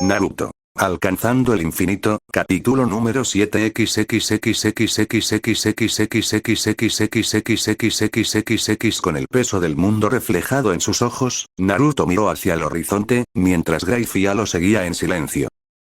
Naruto. Alcanzando el infinito, capítulo número 7xxxxxxxxxxxxxxxxx con el peso del mundo reflejado en sus ojos, Naruto miró hacia el horizonte, mientras Graifia lo seguía en silencio.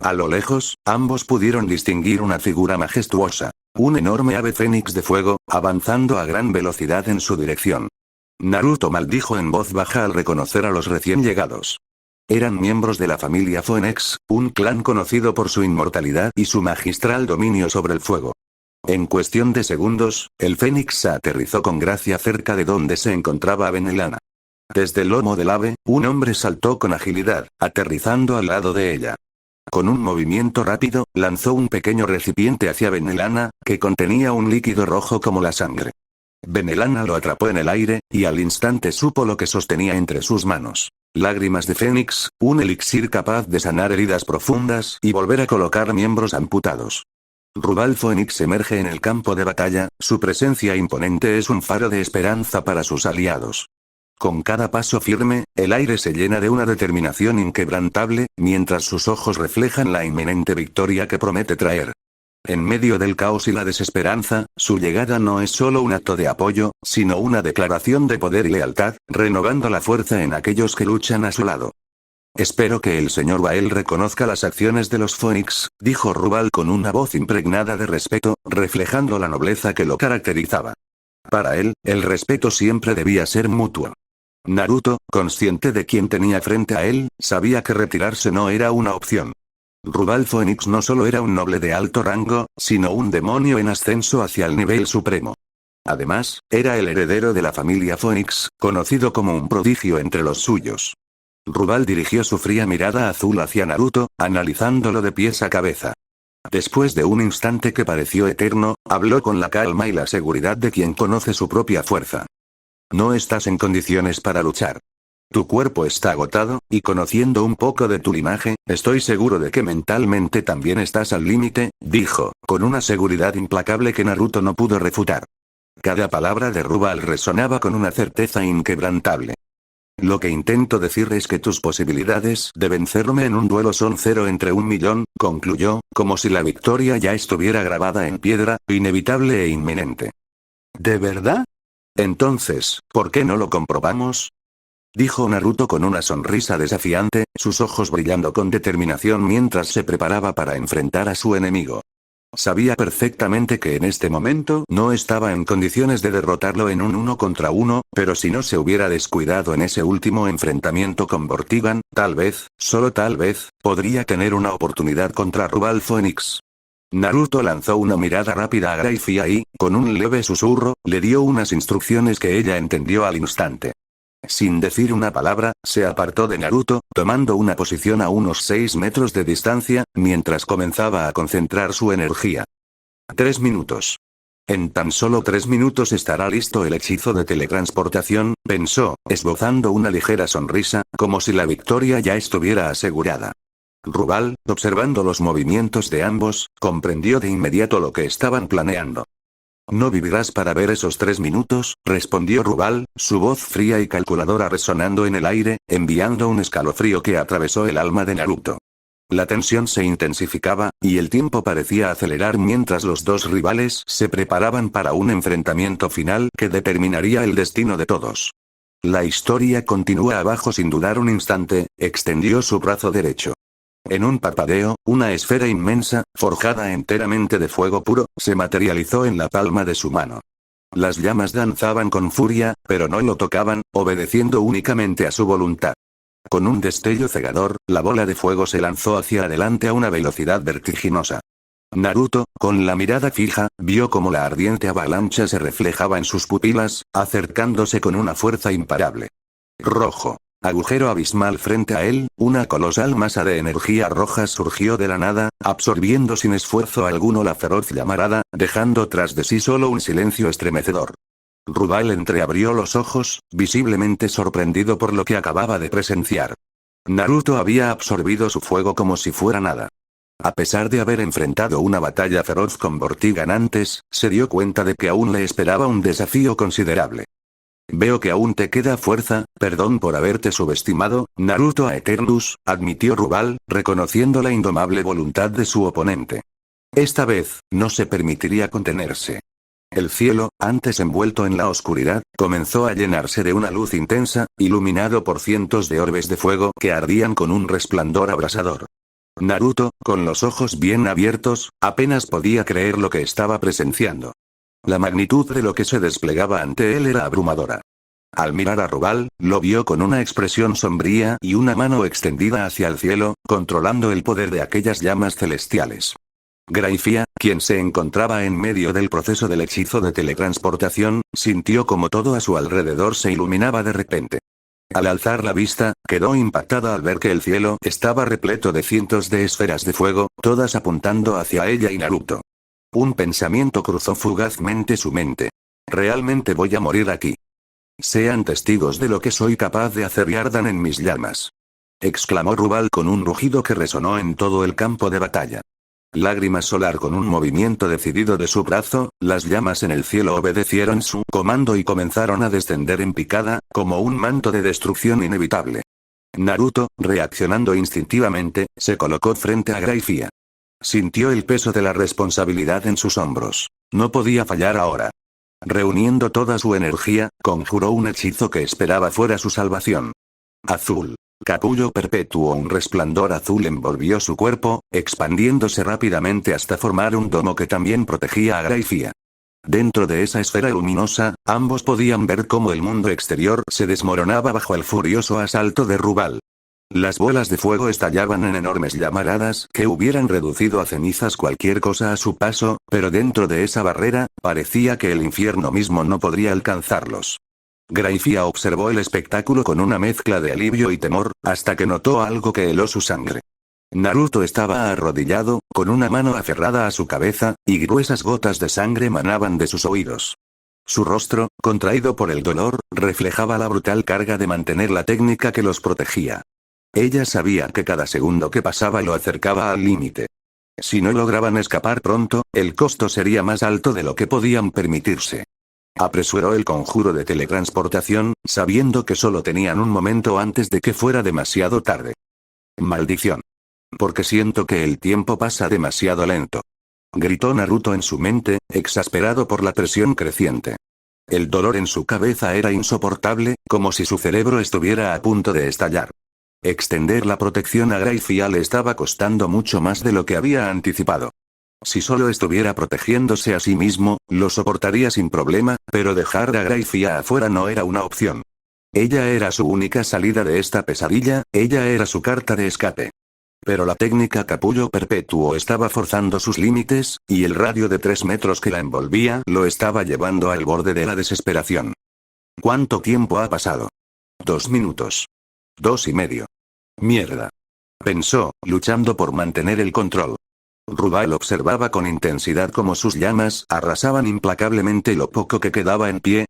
A lo lejos, ambos pudieron distinguir una figura majestuosa. Un enorme ave fénix de fuego, avanzando a gran velocidad en su dirección. Naruto maldijo en voz baja al reconocer a los recién llegados. Eran miembros de la familia Phoenix, un clan conocido por su inmortalidad y su magistral dominio sobre el fuego. En cuestión de segundos, el Fénix aterrizó con gracia cerca de donde se encontraba Benelana. Desde el lomo del ave, un hombre saltó con agilidad, aterrizando al lado de ella. Con un movimiento rápido, lanzó un pequeño recipiente hacia Benelana, que contenía un líquido rojo como la sangre. Benelana lo atrapó en el aire, y al instante supo lo que sostenía entre sus manos. Lágrimas de Fénix, un elixir capaz de sanar heridas profundas y volver a colocar miembros amputados. Rubal Phoenix emerge en el campo de batalla, su presencia imponente es un faro de esperanza para sus aliados. Con cada paso firme, el aire se llena de una determinación inquebrantable, mientras sus ojos reflejan la inminente victoria que promete traer. En medio del caos y la desesperanza, su llegada no es solo un acto de apoyo, sino una declaración de poder y lealtad, renovando la fuerza en aquellos que luchan a su lado. Espero que el señor Bael reconozca las acciones de los Phoenix, dijo Rubal con una voz impregnada de respeto, reflejando la nobleza que lo caracterizaba. Para él, el respeto siempre debía ser mutuo. Naruto, consciente de quién tenía frente a él, sabía que retirarse no era una opción. Rubal Phoenix no solo era un noble de alto rango, sino un demonio en ascenso hacia el nivel supremo. Además, era el heredero de la familia Phoenix, conocido como un prodigio entre los suyos. Rubal dirigió su fría mirada azul hacia Naruto, analizándolo de pies a cabeza. Después de un instante que pareció eterno, habló con la calma y la seguridad de quien conoce su propia fuerza. No estás en condiciones para luchar. Tu cuerpo está agotado, y conociendo un poco de tu linaje, estoy seguro de que mentalmente también estás al límite, dijo, con una seguridad implacable que Naruto no pudo refutar. Cada palabra de Rubal resonaba con una certeza inquebrantable. Lo que intento decir es que tus posibilidades de vencerme en un duelo son 0 entre 1.000.000, concluyó, como si la victoria ya estuviera grabada en piedra, inevitable e inminente. ¿De verdad? Entonces, ¿por qué no lo comprobamos? Dijo Naruto con una sonrisa desafiante, sus ojos brillando con determinación mientras se preparaba para enfrentar a su enemigo. Sabía perfectamente que en este momento no estaba en condiciones de derrotarlo en un 1 contra 1, pero si no se hubiera descuidado en ese último enfrentamiento con Vortigan, tal vez, solo tal vez, podría tener una oportunidad contra Rubal Phoenix. Naruto lanzó una mirada rápida a Graifia y, con un leve susurro, le dio unas instrucciones que ella entendió al instante. Sin decir una palabra, se apartó de Naruto, tomando una posición a unos 6 metros de distancia, mientras comenzaba a concentrar su energía. 3 minutos. En tan solo 3 minutos estará listo el hechizo de teletransportación, pensó, esbozando una ligera sonrisa, como si la victoria ya estuviera asegurada. Rubal, observando los movimientos de ambos, comprendió de inmediato lo que estaban planeando. No vivirás para ver esos 3 minutos, respondió Rubal, su voz fría y calculadora resonando en el aire, enviando un escalofrío que atravesó el alma de Naruto. La tensión se intensificaba, y el tiempo parecía acelerar mientras los dos rivales se preparaban para un enfrentamiento final que determinaría el destino de todos. La historia continúa abajo sin dudar un instante, extendió su brazo derecho. En un parpadeo, una esfera inmensa, forjada enteramente de fuego puro, se materializó en la palma de su mano. Las llamas danzaban con furia, pero no lo tocaban, obedeciendo únicamente a su voluntad. Con un destello cegador, la bola de fuego se lanzó hacia adelante a una velocidad vertiginosa. Naruto, con la mirada fija, vio cómo la ardiente avalancha se reflejaba en sus pupilas, acercándose con una fuerza imparable. Rojo. Agujero abismal frente a él, una colosal masa de energía roja surgió de la nada, absorbiendo sin esfuerzo alguno la feroz llamarada, dejando tras de sí solo un silencio estremecedor. Rubal entreabrió los ojos, visiblemente sorprendido por lo que acababa de presenciar. Naruto había absorbido su fuego como si fuera nada. A pesar de haber enfrentado una batalla feroz con Vortigan antes, se dio cuenta de que aún le esperaba un desafío considerable. Veo que aún te queda fuerza, perdón por haberte subestimado, Naruto Aeternus, admitió Rubal, reconociendo la indomable voluntad de su oponente. Esta vez, no se permitiría contenerse. El cielo, antes envuelto en la oscuridad, comenzó a llenarse de una luz intensa, iluminado por cientos de orbes de fuego que ardían con un resplandor abrasador. Naruto, con los ojos bien abiertos, apenas podía creer lo que estaba presenciando. La magnitud de lo que se desplegaba ante él era abrumadora. Al mirar a Rubal, lo vio con una expresión sombría y una mano extendida hacia el cielo, controlando el poder de aquellas llamas celestiales. Graifia, quien se encontraba en medio del proceso del hechizo de teletransportación, sintió como todo a su alrededor se iluminaba de repente. Al alzar la vista, quedó impactada al ver que el cielo estaba repleto de cientos de esferas de fuego, todas apuntando hacia ella y Naruto. Un pensamiento cruzó fugazmente su mente. Realmente voy a morir aquí. Sean testigos de lo que soy capaz de hacer y ardan en mis llamas. Exclamó Rubal con un rugido que resonó en todo el campo de batalla. Lágrimas solar con un movimiento decidido de su brazo, las llamas en el cielo obedecieron su comando y comenzaron a descender en picada, como un manto de destrucción inevitable. Naruto, reaccionando instintivamente, se colocó frente a Graifia. Sintió el peso de la responsabilidad en sus hombros. No podía fallar ahora. Reuniendo toda su energía, conjuró un hechizo que esperaba fuera su salvación. Azul. Capullo perpetuo. Un resplandor azul envolvió su cuerpo, expandiéndose rápidamente hasta formar un domo que también protegía a Graifia. Dentro de esa esfera luminosa, ambos podían ver cómo el mundo exterior se desmoronaba bajo el furioso asalto de Rubal. Las bolas de fuego estallaban en enormes llamaradas que hubieran reducido a cenizas cualquier cosa a su paso, pero dentro de esa barrera, parecía que el infierno mismo no podría alcanzarlos. Graifia observó el espectáculo con una mezcla de alivio y temor, hasta que notó algo que heló su sangre. Naruto estaba arrodillado, con una mano aferrada a su cabeza, y gruesas gotas de sangre manaban de sus oídos. Su rostro, contraído por el dolor, reflejaba la brutal carga de mantener la técnica que los protegía. Ella sabía que cada segundo que pasaba lo acercaba al límite. Si no lograban escapar pronto, el costo sería más alto de lo que podían permitirse. Apresuró el conjuro de teletransportación, sabiendo que solo tenían un momento antes de que fuera demasiado tarde. Maldición. Porque siento que el tiempo pasa demasiado lento. Gritó Naruto en su mente, exasperado por la presión creciente. El dolor en su cabeza era insoportable, como si su cerebro estuviera a punto de estallar. Extender la protección a Graifia le estaba costando mucho más de lo que había anticipado. Si solo estuviera protegiéndose a sí mismo, lo soportaría sin problema, pero dejar a Graifia afuera no era una opción. Ella era su única salida de esta pesadilla, ella era su carta de escape. Pero la técnica capullo perpetuo estaba forzando sus límites, y el radio de 3 metros que la envolvía lo estaba llevando al borde de la desesperación. ¿Cuánto tiempo ha pasado? 2 minutos. 2 y medio. Mierda. Pensó, luchando por mantener el control. Rubal observaba con intensidad cómo sus llamas arrasaban implacablemente lo poco que quedaba en pie.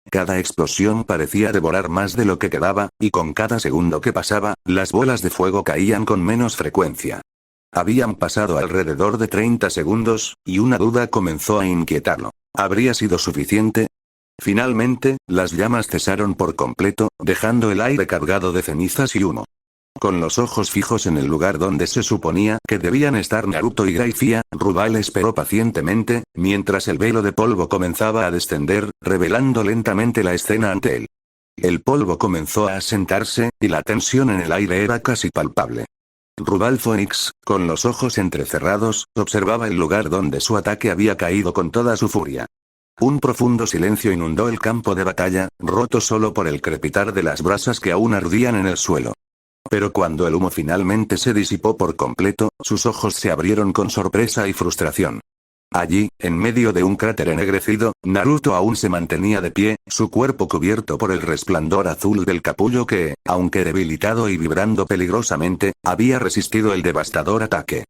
Cada explosión parecía devorar más de lo que quedaba, y con cada segundo que pasaba, las bolas de fuego caían con menos frecuencia. Habían pasado alrededor de 30 segundos, y una duda comenzó a inquietarlo. ¿Habría sido suficiente? Finalmente, las llamas cesaron por completo, dejando el aire cargado de cenizas y humo. Con los ojos fijos en el lugar donde se suponía que debían estar Naruto y Graifia, Rubal esperó pacientemente, mientras el velo de polvo comenzaba a descender, revelando lentamente la escena ante él. El polvo comenzó a asentarse, y la tensión en el aire era casi palpable. Rubal Phoenix, con los ojos entrecerrados, observaba el lugar donde su ataque había caído con toda su furia. Un profundo silencio inundó el campo de batalla, roto solo por el crepitar de las brasas que aún ardían en el suelo. Pero cuando el humo finalmente se disipó por completo, sus ojos se abrieron con sorpresa y frustración. Allí, en medio de un cráter ennegrecido, Naruto aún se mantenía de pie, su cuerpo cubierto por el resplandor azul del capullo que, aunque debilitado y vibrando peligrosamente, había resistido el devastador ataque.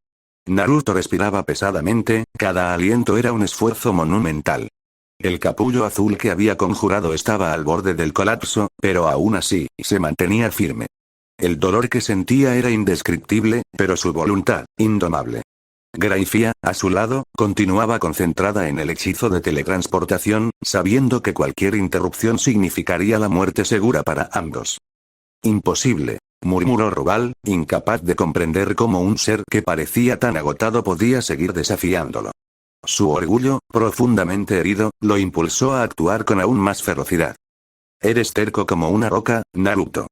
Naruto respiraba pesadamente, cada aliento era un esfuerzo monumental. El capullo azul que había conjurado estaba al borde del colapso, pero aún así, se mantenía firme. El dolor que sentía era indescriptible, pero su voluntad, indomable. Graifia, a su lado, continuaba concentrada en el hechizo de teletransportación, sabiendo que cualquier interrupción significaría la muerte segura para ambos. Imposible, murmuró Rubal, incapaz de comprender cómo un ser que parecía tan agotado podía seguir desafiándolo. Su orgullo, profundamente herido, lo impulsó a actuar con aún más ferocidad. Eres terco como una roca, Naruto.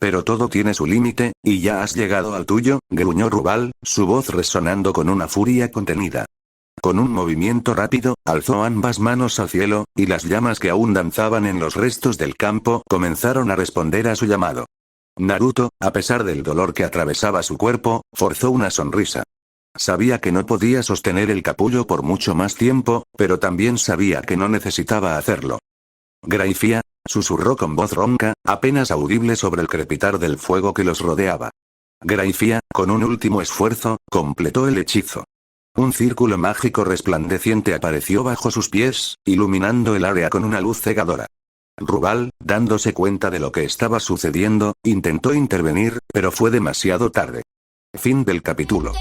Pero todo tiene su límite, y ya has llegado al tuyo, gruñó Rubal, su voz resonando con una furia contenida. Con un movimiento rápido, alzó ambas manos al cielo, y las llamas que aún danzaban en los restos del campo comenzaron a responder a su llamado. Naruto, a pesar del dolor que atravesaba su cuerpo, forzó una sonrisa. Sabía que no podía sostener el capullo por mucho más tiempo, pero también sabía que no necesitaba hacerlo. Graifia, susurró con voz ronca, apenas audible sobre el crepitar del fuego que los rodeaba. Graifia, con un último esfuerzo, completó el hechizo. Un círculo mágico resplandeciente apareció bajo sus pies, iluminando el área con una luz cegadora. Rubal, dándose cuenta de lo que estaba sucediendo, intentó intervenir, pero fue demasiado tarde. Fin del capítulo.